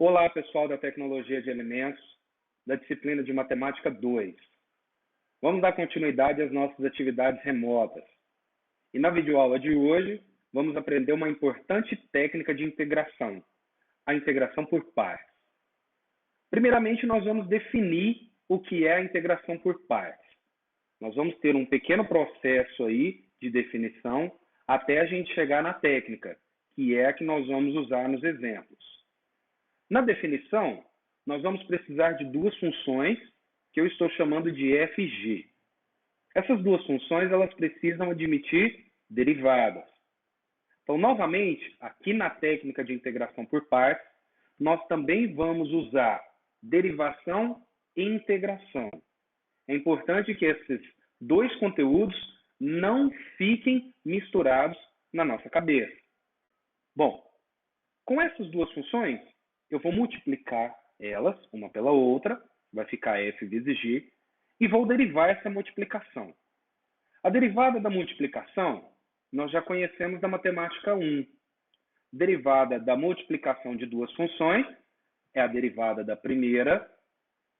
Olá, pessoal da Tecnologia de Alimentos, da disciplina de Matemática 2. Vamos dar continuidade às nossas atividades remotas. E na videoaula de hoje, vamos aprender uma importante técnica de integração, a integração por pares. Primeiramente, nós vamos definir o que é a integração por pares. Nós vamos ter um pequeno processo aí de definição até a gente chegar na técnica, que é a que nós vamos usar nos exemplos. Na definição, nós vamos precisar de duas funções que eu estou chamando de f e g. Essas duas funções elas precisam admitir derivadas. Então, novamente, aqui na técnica de integração por pares, nós também vamos usar derivação e integração. É importante que esses dois conteúdos não fiquem misturados na nossa cabeça. Bom, com essas duas funções, eu vou multiplicar elas, uma pela outra, vai ficar f vezes g, e vou derivar essa multiplicação. A derivada da multiplicação, nós já conhecemos da matemática 1. Derivada da multiplicação de duas funções é a derivada da primeira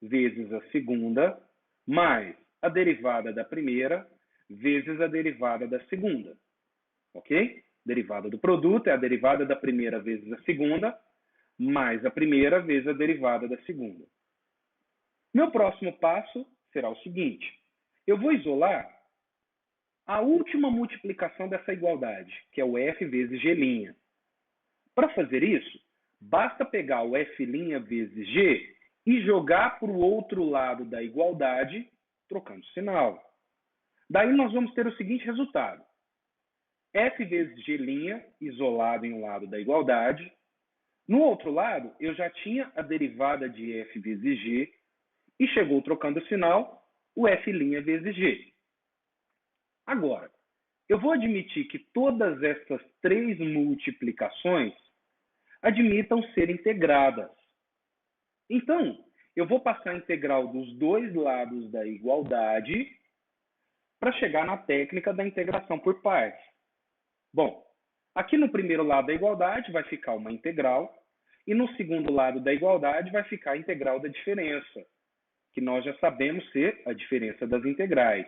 vezes a segunda, mais a derivada da primeira vezes a derivada da segunda. Ok? Derivada do produto é a derivada da primeira vezes a segunda, mais a primeira vezes a derivada da segunda. Meu próximo passo será o seguinte. Eu vou isolar a última multiplicação dessa igualdade, que é o f vezes g'. Para fazer isso, basta pegar o f' vezes g e jogar para o outro lado da igualdade, trocando sinal. Daí nós vamos ter o seguinte resultado. F vezes g' isolado em um lado da igualdade. No outro lado, eu já tinha a derivada de f vezes g e chegou trocando o sinal o f' vezes g. Agora, eu vou admitir que todas essas três multiplicações admitam ser integradas. Então, eu vou passar a integral dos dois lados da igualdade para chegar na técnica da integração por pares. Bom, aqui no primeiro lado da igualdade vai ficar uma integral e no segundo lado da igualdade vai ficar a integral da diferença, que nós já sabemos ser a diferença das integrais.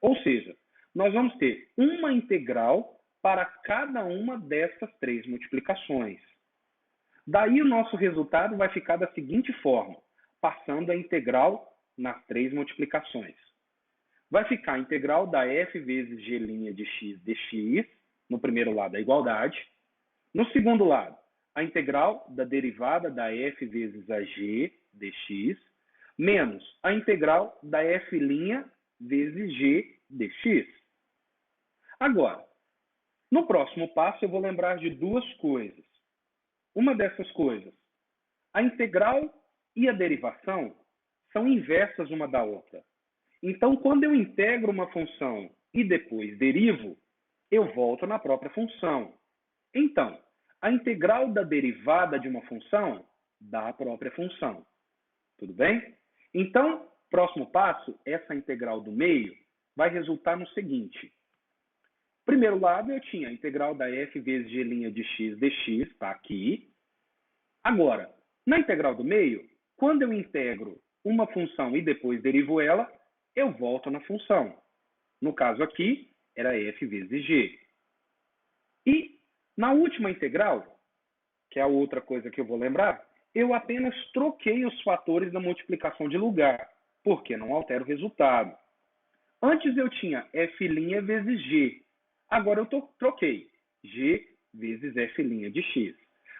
Ou seja, nós vamos ter uma integral para cada uma dessas três multiplicações. Daí o nosso resultado vai ficar da seguinte forma, passando a integral nas três multiplicações. Vai ficar a integral da f vezes g' de x dx, no primeiro lado da igualdade. No segundo lado, a integral da derivada da f vezes a g dx, menos a integral da f' vezes g dx. Agora, no próximo passo eu vou lembrar de duas coisas. Uma dessas coisas, a integral e a derivação são inversas uma da outra. Então, quando eu integro uma função e depois derivo, eu volto na própria função. Então, a integral da derivada de uma função dá a própria função. Tudo bem? Então, próximo passo, essa integral do meio vai resultar no seguinte. Primeiro lado, eu tinha a integral da f vezes g' de x dx, está aqui. Agora, na integral do meio, quando eu integro uma função e depois derivo ela, eu volto na função. No caso aqui, era f vezes g. E na última integral, que é a outra coisa que eu vou lembrar, eu apenas troquei os fatores da multiplicação de lugar, porque não altera o resultado. Antes eu tinha f' vezes g. Agora eu troquei g vezes f' de x.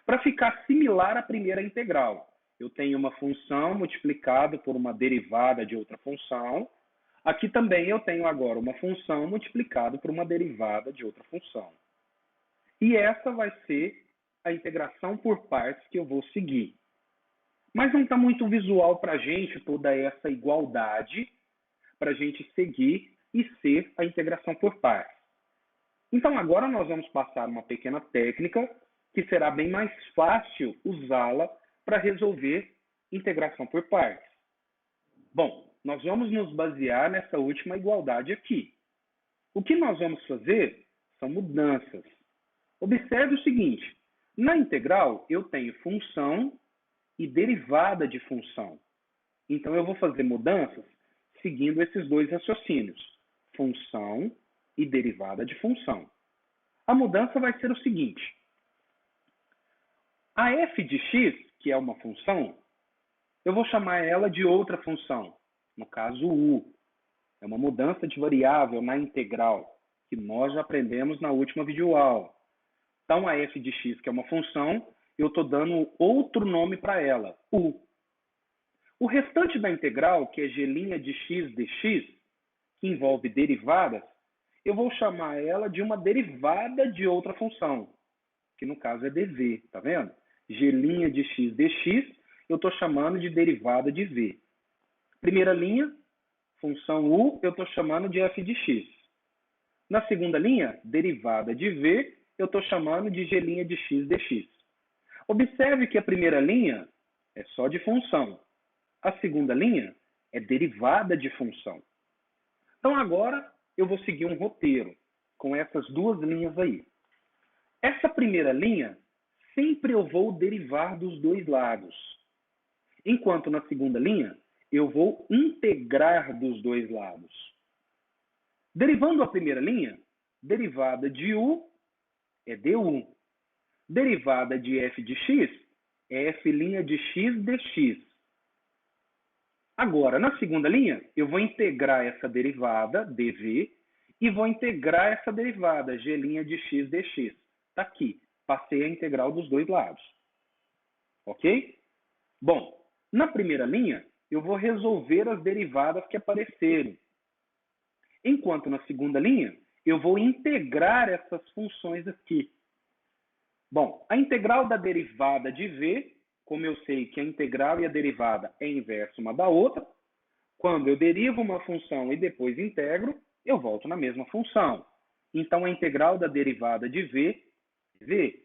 Para ficar similar à primeira integral, eu tenho uma função multiplicada por uma derivada de outra função. Aqui também eu tenho agora uma função multiplicada por uma derivada de outra função. E essa vai ser a integração por partes que eu vou seguir. Mas não está muito visual para a gente toda essa igualdade para a gente seguir e ser a integração por partes. Então agora nós vamos passar uma pequena técnica que será bem mais fácil usá-la para resolver integração por partes. Bom, nós vamos nos basear nessa última igualdade aqui. O que nós vamos fazer são mudanças. Observe o seguinte, na integral eu tenho função e derivada de função. Então, eu vou fazer mudanças seguindo esses dois raciocínios, função e derivada de função. A mudança vai ser o seguinte: a f de x, que é uma função, eu vou chamar ela de outra função, no caso u. É uma mudança de variável na integral, que nós já aprendemos na última videoaula. Então, a f de x, que é uma função, eu estou dando outro nome para ela, u. O restante da integral, que é g' de x dx, que envolve derivadas, eu vou chamar ela de uma derivada de outra função, que no caso é dv, tá vendo? G' de x dx, eu estou chamando de derivada de v. Primeira linha, função u, eu estou chamando de f de x. Na segunda linha, derivada de v, eu estou chamando de g' de x dx. Observe que a primeira linha é só de função. A segunda linha é derivada de função. Então, agora, eu vou seguir um roteiro com essas duas linhas aí. Essa primeira linha, sempre eu vou derivar dos dois lados. Enquanto na segunda linha, eu vou integrar dos dois lados. Derivando a primeira linha, derivada de u é du. Derivada de f de x é f' de x dx. Agora, na segunda linha, eu vou integrar essa derivada, dv, e vou integrar essa derivada, g' de x dx. Está aqui, passei a integral dos dois lados. Ok? Bom, na primeira linha, eu vou resolver as derivadas que apareceram. Enquanto na segunda linha, eu vou integrar essas funções aqui. Bom, a integral da derivada de v, como eu sei que a integral e a derivada é inversa uma da outra, quando eu derivo uma função e depois integro, eu volto na mesma função. Então, a integral da derivada de v é v.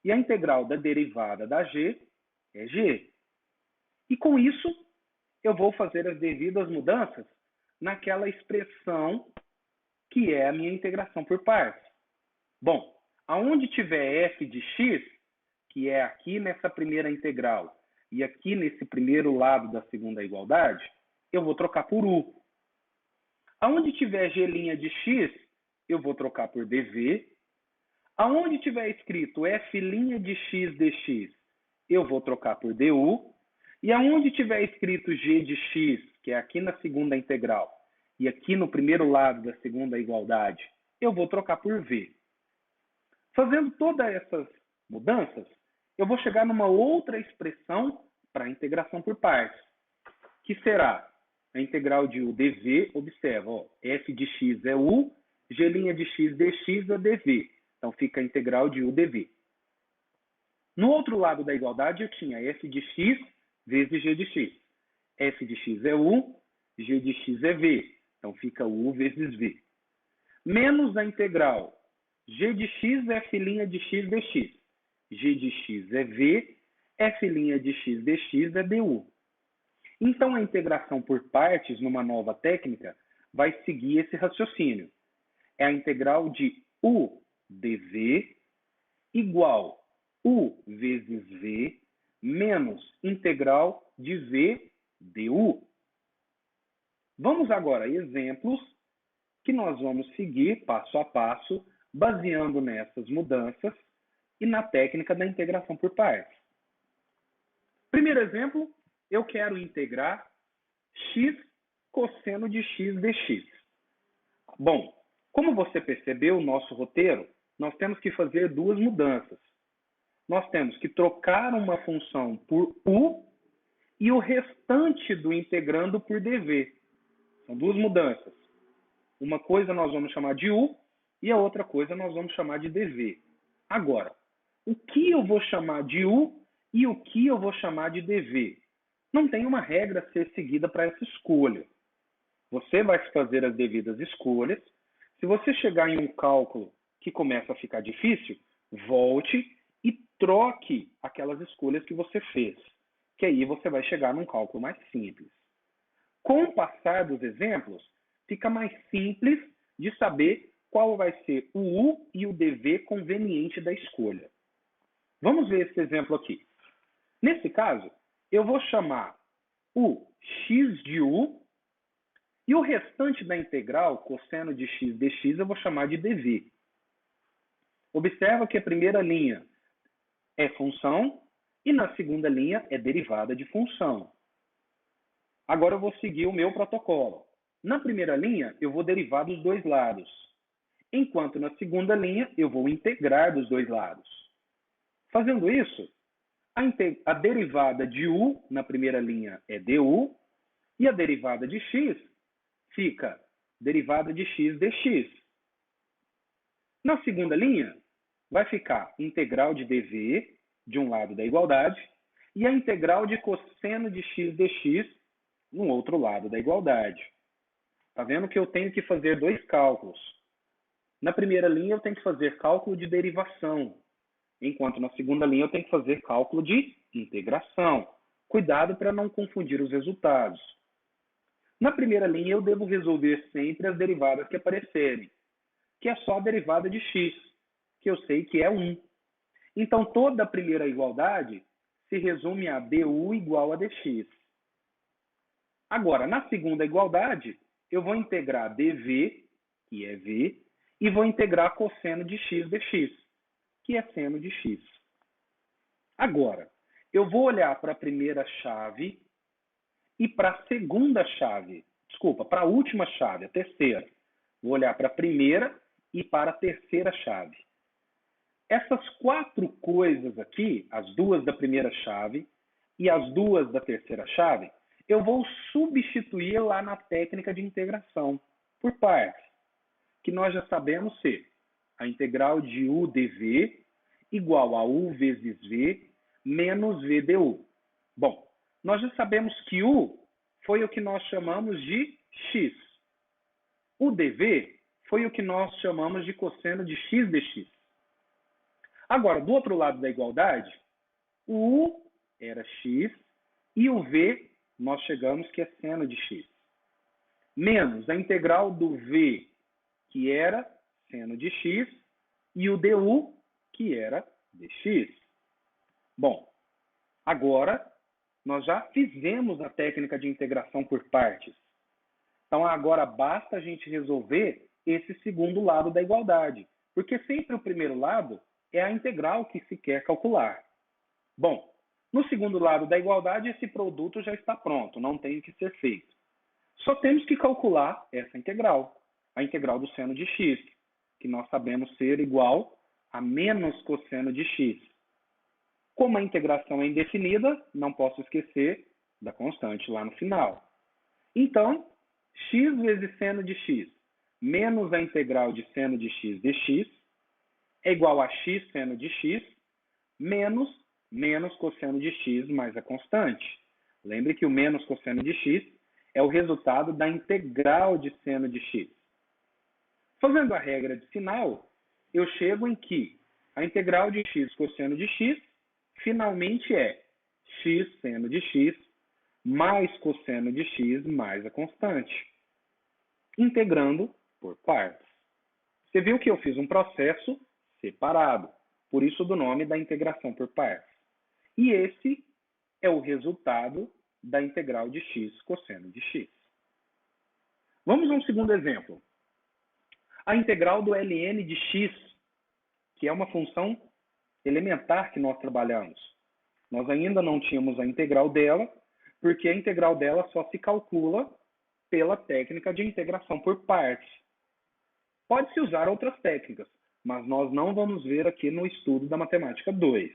E a integral da derivada da g é g. E com isso, eu vou fazer as devidas mudanças naquela expressão que é a minha integração por partes. Bom, aonde tiver f de x, que é aqui nessa primeira integral, e aqui nesse primeiro lado da segunda igualdade, eu vou trocar por u. Aonde tiver g' de x, eu vou trocar por dv. Aonde tiver escrito f' de x dx, eu vou trocar por du. E aonde tiver escrito g de x, que é aqui na segunda integral, e aqui no primeiro lado da segunda igualdade, eu vou trocar por v. Fazendo todas essas mudanças, eu vou chegar numa outra expressão para a integração por partes, que será a integral de u dv. Observa, ó, f de x é u, g' de x dx é dv. Então, fica a integral de u dv. No outro lado da igualdade, eu tinha f de x vezes g de x. F de x é u, g de x é v. Então, fica u vezes v. Menos a integral g de x é f' de x dx. G de x é v, f' de x dx é du. Então, a integração por partes, numa nova técnica, vai seguir esse raciocínio. É a integral de u dv igual u vezes v menos integral de v du. Vamos agora a exemplos que nós vamos seguir passo a passo, baseando nessas mudanças e na técnica da integração por partes. Primeiro exemplo, eu quero integrar x cosseno de x dx. Bom, como você percebeu o nosso roteiro, nós temos que fazer duas mudanças. Nós temos que trocar uma função por u e o restante do integrando por dv. São duas mudanças. Uma coisa nós vamos chamar de u e a outra coisa nós vamos chamar de dv. Agora, o que eu vou chamar de u e o que eu vou chamar de dv? Não tem uma regra a ser seguida para essa escolha. Você vai fazer as devidas escolhas. Se você chegar em um cálculo que começa a ficar difícil, volte e troque aquelas escolhas que você fez, que aí você vai chegar num cálculo mais simples. Com o passar dos exemplos, fica mais simples de saber qual vai ser o u e o dv conveniente da escolha. Vamos ver esse exemplo aqui. Nesse caso, eu vou chamar o x de u e o restante da integral, cosseno de x dx, eu vou chamar de dv. Observa que a primeira linha é função e na segunda linha é derivada de função. Agora eu vou seguir o meu protocolo. Na primeira linha, eu vou derivar dos dois lados, enquanto na segunda linha eu vou integrar dos dois lados. Fazendo isso, a derivada de u na primeira linha é du e a derivada de x fica derivada de x dx. Na segunda linha, vai ficar integral de dv de um lado da igualdade e a integral de cosseno de x dx no outro lado da igualdade. Está vendo que eu tenho que fazer dois cálculos. Na primeira linha, eu tenho que fazer cálculo de derivação, enquanto na segunda linha eu tenho que fazer cálculo de integração. Cuidado para não confundir os resultados. Na primeira linha, eu devo resolver sempre as derivadas que aparecerem, que é só a derivada de x, que eu sei que é 1. Então, toda a primeira igualdade se resume a du igual a dx. Agora, na segunda igualdade, eu vou integrar dv, que é v, e vou integrar cosseno de x dx, que é seno de x. Agora, eu vou olhar para a primeira chave e para a segunda chave, para a última chave, a terceira. Vou olhar para a primeira e para a terceira chave. Essas quatro coisas aqui, as duas da primeira chave e as duas da terceira chave, eu vou substituir lá na técnica de integração por partes, que nós já sabemos ser a integral de u dv igual a u vezes v menos v du. Bom, nós já sabemos que u foi o que nós chamamos de x. O dv foi o que nós chamamos de cosseno de x dx. Agora, do outro lado da igualdade, o u era x e o v nós chegamos que é seno de x. Menos a integral do v, que era seno de x, e o du, que era dx. Bom, agora nós já fizemos a técnica de integração por partes. Então, agora basta a gente resolver esse segundo lado da igualdade, porque sempre o primeiro lado é a integral que se quer calcular. Bom, no segundo lado da igualdade, esse produto já está pronto, não tem o que ser feito. Só temos que calcular essa integral, a integral do seno de x, que nós sabemos ser igual a menos cosseno de x. Como a integração é indefinida, não posso esquecer da constante lá no final. Então, x vezes seno de x menos a integral de seno de x dx é igual a x seno de x menos cosseno de x mais a constante. Lembre que o menos cosseno de x é o resultado da integral de seno de x. Fazendo a regra de sinal, eu chego em que a integral de x cosseno de x finalmente é x seno de x mais cosseno de x mais a constante, integrando por partes. Você viu que eu fiz um processo separado, por isso do nome da integração por partes. E esse é o resultado da integral de x cosseno de x. Vamos a um segundo exemplo. A integral do ln de x, que é uma função elementar que nós trabalhamos. Nós ainda não tínhamos a integral dela, porque a integral dela só se calcula pela técnica de integração por partes. Pode-se usar outras técnicas, mas nós não vamos ver aqui no estudo da matemática 2.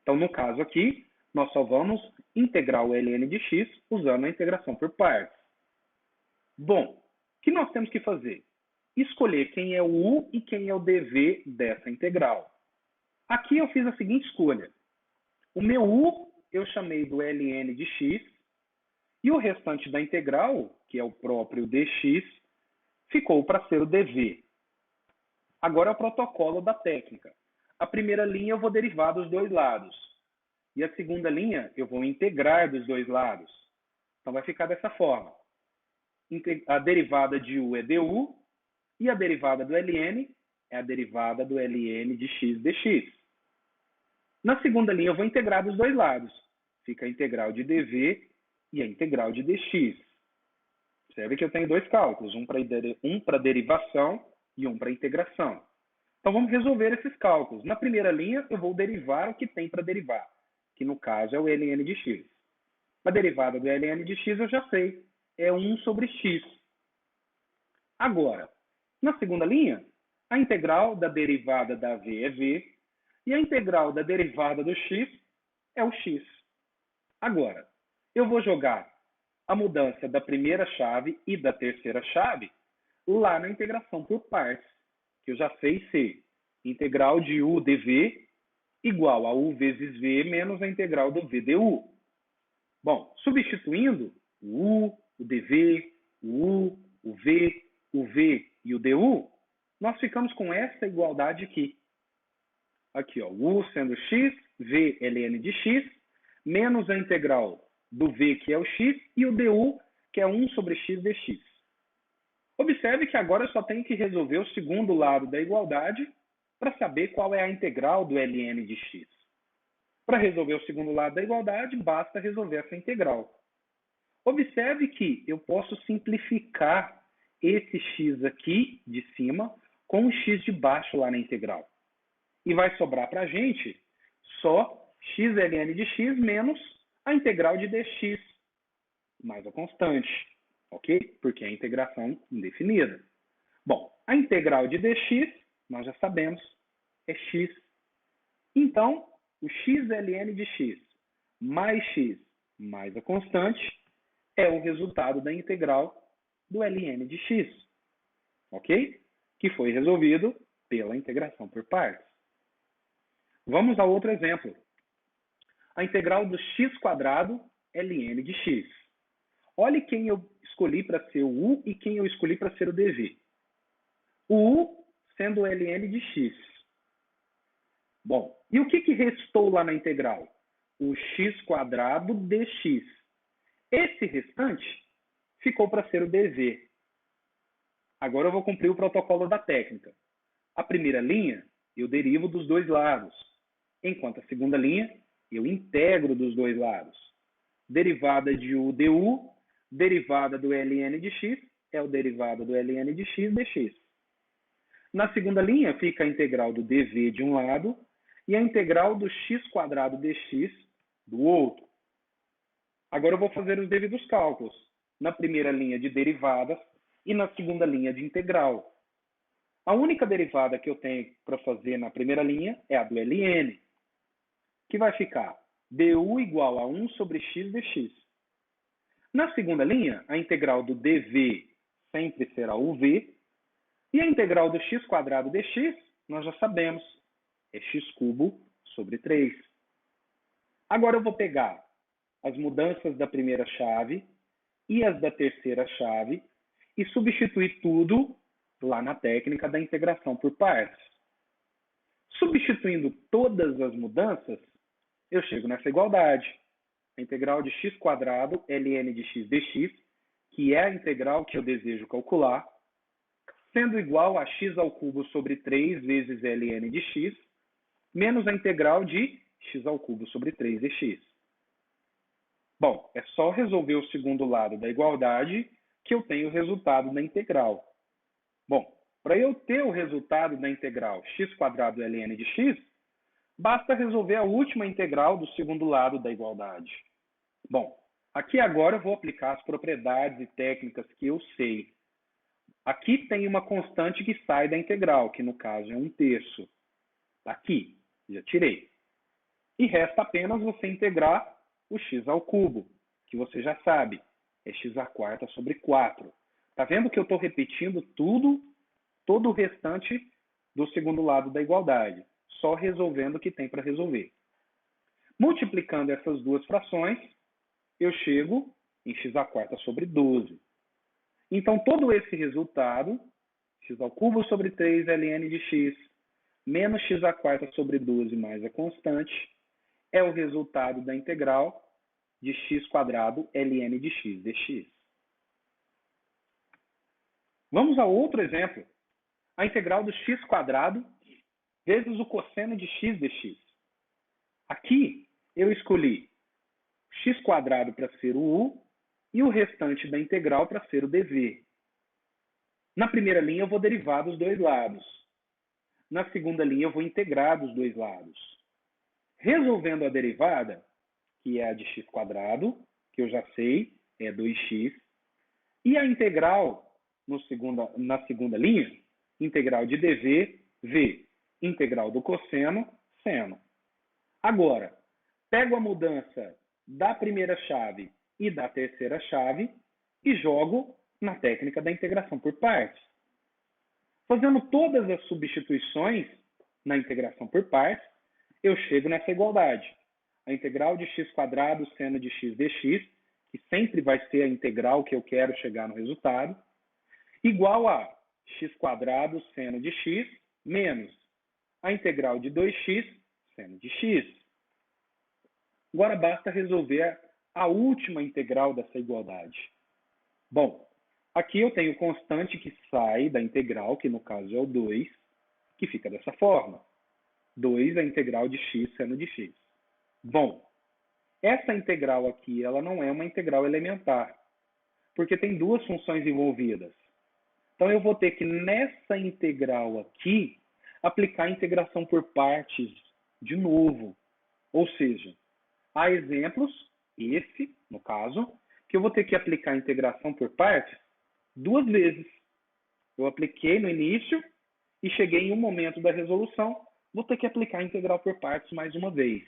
Então, no caso aqui, nós só vamos integrar o ln de x usando a integração por partes. Bom, o que nós temos que fazer? Escolher quem é o u e quem é o dv dessa integral. Aqui eu fiz a seguinte escolha. O meu u eu chamei do ln de x e o restante da integral, que é o próprio dx, ficou para ser o dv. Agora é o protocolo da técnica. A primeira linha eu vou derivar dos dois lados. E a segunda linha eu vou integrar dos dois lados. Então vai ficar dessa forma. A derivada de u é du e a derivada do ln é a derivada do ln de x dx. Na segunda linha, eu vou integrar dos dois lados. Fica a integral de dv e a integral de dx. Percebe que eu tenho dois cálculos, um para derivação e um para integração. Então, vamos resolver esses cálculos. Na primeira linha, eu vou derivar o que tem para derivar, que no caso é o ln de x. A derivada do ln de x eu já sei, é 1 sobre x. Agora, na segunda linha, a integral da derivada da v é v, e a integral da derivada do x é o x. Agora, eu vou jogar a mudança da primeira chave e da terceira chave lá na integração por partes, que eu já sei ser integral de u dv igual a u vezes v menos a integral do v du. Bom, substituindo o u, o dv, o u, o v e o du, nós ficamos com essa igualdade aqui. Aqui, ó, u sendo x, v ln de x, menos a integral do v, que é o x, e o du, que é 1 sobre x dx. Observe que agora eu só tenho que resolver o segundo lado da igualdade para saber qual é a integral do ln de x. Para resolver o segundo lado da igualdade, basta resolver essa integral. Observe que eu posso simplificar esse x aqui de cima com o x de baixo lá na integral. E vai sobrar para a gente só x ln de x menos a integral de dx, mais a constante, ok? Porque é a integração indefinida. Bom, a integral de dx, nós já sabemos, é x. Então, o x ln de x mais a constante é o resultado da integral do ln de x, ok? Que foi resolvido pela integração por partes. Vamos a outro exemplo. A integral do x² ln de x. Olhe quem eu escolhi para ser o u e quem eu escolhi para ser o dv. O u sendo o ln de x. Bom, e o que restou lá na integral? O x² dx. Esse restante ficou para ser o dv. Agora eu vou cumprir o protocolo da técnica. A primeira linha, eu derivo dos dois lados, enquanto a segunda linha, eu integro dos dois lados. Derivada de u du, derivada do ln de x, é o derivada do ln de x dx. Na segunda linha, fica a integral do dv de um lado e a integral do x² dx do outro. Agora eu vou fazer os devidos cálculos. Na primeira linha de derivadas e na segunda linha de integral. A única derivada que eu tenho para fazer na primeira linha é a do ln, que vai ficar du igual a 1 sobre x dx. Na segunda linha, a integral do dv sempre será o v, e a integral do x² dx, nós já sabemos, é x³ sobre 3. Agora eu vou pegar as mudanças da primeira chave e as da terceira chave e substituir tudo lá na técnica da integração por partes. Substituindo todas as mudanças, eu chego nessa igualdade. A integral de x² ln de x dx, que é a integral que eu desejo calcular, sendo igual a x³ sobre 3 vezes ln de x, menos a integral de x³ sobre 3 dx. Bom, é só resolver o segundo lado da igualdade que eu tenho o resultado da integral. Bom, para eu ter o resultado da integral x² ln de x, basta resolver a última integral do segundo lado da igualdade. Bom, aqui agora eu vou aplicar as propriedades e técnicas que eu sei. Aqui tem uma constante que sai da integral, que no caso é 1/3. Aqui, já tirei. E resta apenas você integrar o x², que você já sabe, é x² sobre 4. Está vendo que eu estou repetindo tudo, todo o restante do segundo lado da igualdade, só resolvendo o que tem para resolver. Multiplicando essas duas frações, eu chego em x² sobre 12. Então, todo esse resultado, x³ sobre 3 ln de x, menos x² sobre 12 mais a constante, é o resultado da integral de x² ln de x dx. Vamos a outro exemplo. A integral do x² vezes o cosseno de x dx. Aqui, eu escolhi x² para ser o u e o restante da integral para ser o dv. Na primeira linha, eu vou derivar dos dois lados. Na segunda linha, eu vou integrar dos dois lados. Resolvendo a derivada, que é a de x², que eu já sei, é 2x, e a integral na segunda linha, integral de dv, v, integral do cosseno, seno. Agora, pego a mudança da primeira chave e da terceira chave e jogo na técnica da integração por partes. Fazendo todas as substituições na integração por partes, eu chego nessa igualdade. A integral de x² seno de x dx, que sempre vai ser a integral que eu quero chegar no resultado, igual a x² seno de x menos a integral de 2x seno de x. Agora basta resolver a última integral dessa igualdade. Bom, aqui eu tenho constante que sai da integral, que no caso é o 2, que fica dessa forma. 2 é a integral de x seno de x. Bom, essa integral aqui ela não é uma integral elementar, porque tem duas funções envolvidas. Então eu vou ter que, nessa integral aqui, aplicar a integração por partes de novo. Ou seja, há exemplos, esse, no caso, que eu vou ter que aplicar a integração por partes duas vezes. Eu apliquei no início e cheguei em um momento da resolução, vou ter que aplicar a integral por partes mais uma vez.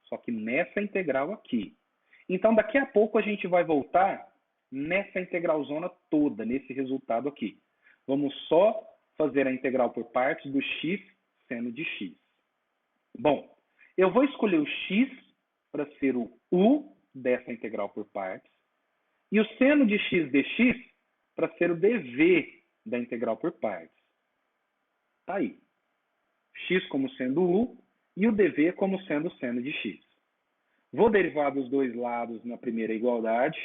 Só que nessa integral aqui. Então, daqui a pouco a gente vai voltar nessa integralzona toda, nesse resultado aqui. Vamos só fazer a integral por partes do x seno de x. Bom, eu vou escolher o x para ser o u dessa integral por partes e o seno de x dx para ser o dv da integral por partes. Tá aí. X como sendo u e o dv como sendo seno de x. Vou derivar dos dois lados na primeira igualdade,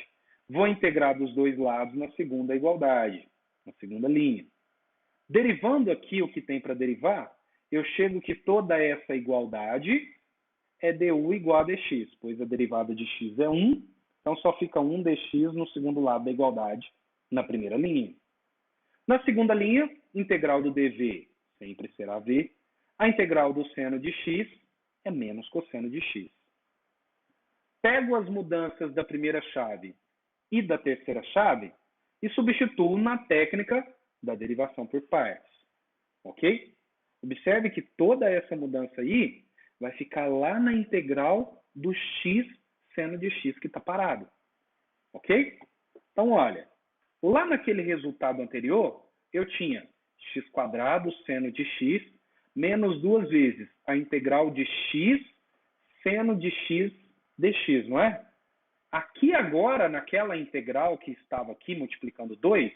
vou integrar dos dois lados na segunda igualdade, na segunda linha. Derivando aqui o que tem para derivar, eu chego que toda essa igualdade é du igual a dx, pois a derivada de x é 1, então só fica 1 dx no segundo lado da igualdade, na primeira linha. Na segunda linha, integral do dv sempre será v, a integral do seno de x é menos cosseno de x. Pego as mudanças da primeira chave e da terceira chave e substituo na técnica da derivação por partes. Ok? Observe que toda essa mudança aí vai ficar lá na integral do x seno de x que está parado. Ok? Então, olha, lá naquele resultado anterior, eu tinha x² seno de x menos duas vezes a integral de x seno de x dx, não é? Aqui agora, naquela integral que estava aqui multiplicando 2,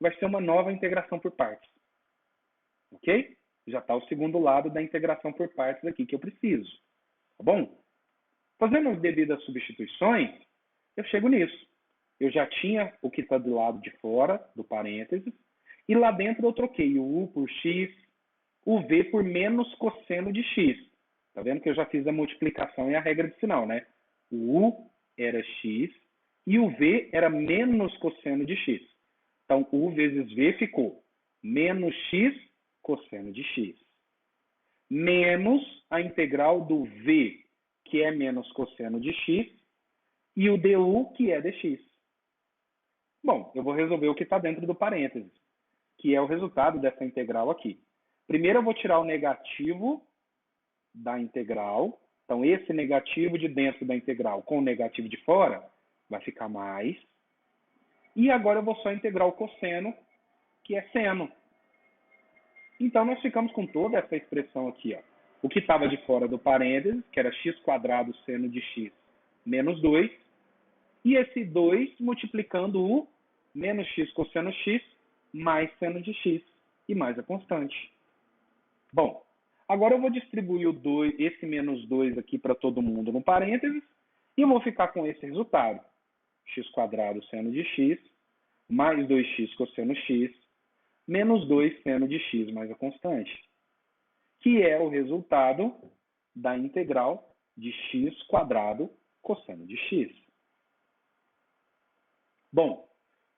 vai ser uma nova integração por partes. Ok? Já está o segundo lado da integração por partes aqui que eu preciso. Tá bom? Fazendo as devidas substituições, eu chego nisso. Eu já tinha o que está do lado de fora, do parênteses, e lá dentro eu troquei o u por x, o v por menos cosseno de x. Tá vendo que eu já fiz a multiplicação e a regra de sinal, né? O u era x e o v era menos cosseno de x. Então, u vezes v ficou menos x cosseno de x. Menos a integral do v, que é menos cosseno de x, e o du, que é dx. Bom, eu vou resolver o que está dentro do parênteses, que é o resultado dessa integral aqui. Primeiro eu vou tirar o negativo da integral. Então, esse negativo de dentro da integral com o negativo de fora vai ficar mais. E agora eu vou só integrar o cosseno, que é seno. Então, nós ficamos com toda essa expressão aqui. Ó. O que estava de fora do parênteses, que era x² seno de x menos 2. E esse 2 multiplicando o menos x cosseno x mais seno de x e mais a constante. Bom, agora eu vou distribuir esse menos 2 aqui para todo mundo no parênteses e eu vou ficar com esse resultado. x² seno de x mais 2x cosseno x menos 2 seno de x mais a constante, que é o resultado da integral de x quadrado cosseno de x. Bom,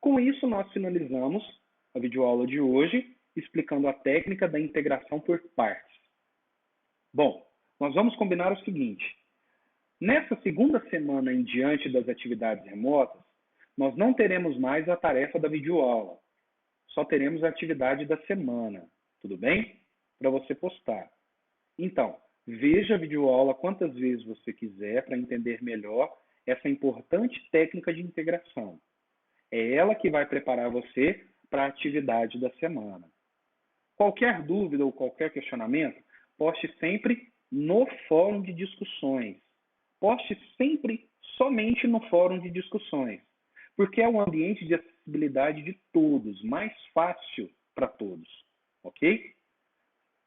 com isso nós finalizamos a videoaula de hoje, explicando a técnica da integração por partes. Bom, nós vamos combinar o seguinte: nessa segunda semana em diante das atividades remotas, nós não teremos mais a tarefa da videoaula, só teremos a atividade da semana, tudo bem? Para você postar. Então, veja a videoaula quantas vezes você quiser para entender melhor essa importante técnica de integração. É ela que vai preparar você para a atividade da semana. Qualquer dúvida ou qualquer questionamento, poste sempre no fórum de discussões. Poste sempre somente no fórum de discussões, porque é um ambiente de acessibilidade de todos, mais fácil para todos, ok?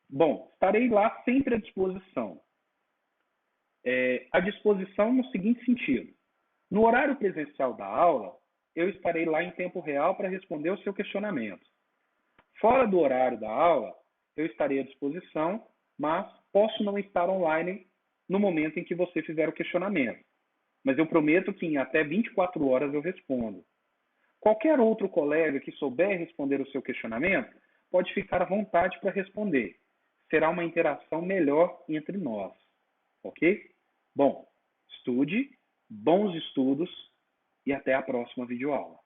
Bom, estarei lá sempre à disposição. À disposição no seguinte sentido: no horário presencial da aula, eu estarei lá em tempo real para responder o seu questionamento. Fora do horário da aula, eu estarei à disposição, mas posso não estar online no momento em que você fizer o questionamento. Mas eu prometo que em até 24 horas eu respondo. Qualquer outro colega que souber responder o seu questionamento pode ficar à vontade para responder. Será uma interação melhor entre nós, ok? Bom, estude, bons estudos e até a próxima videoaula.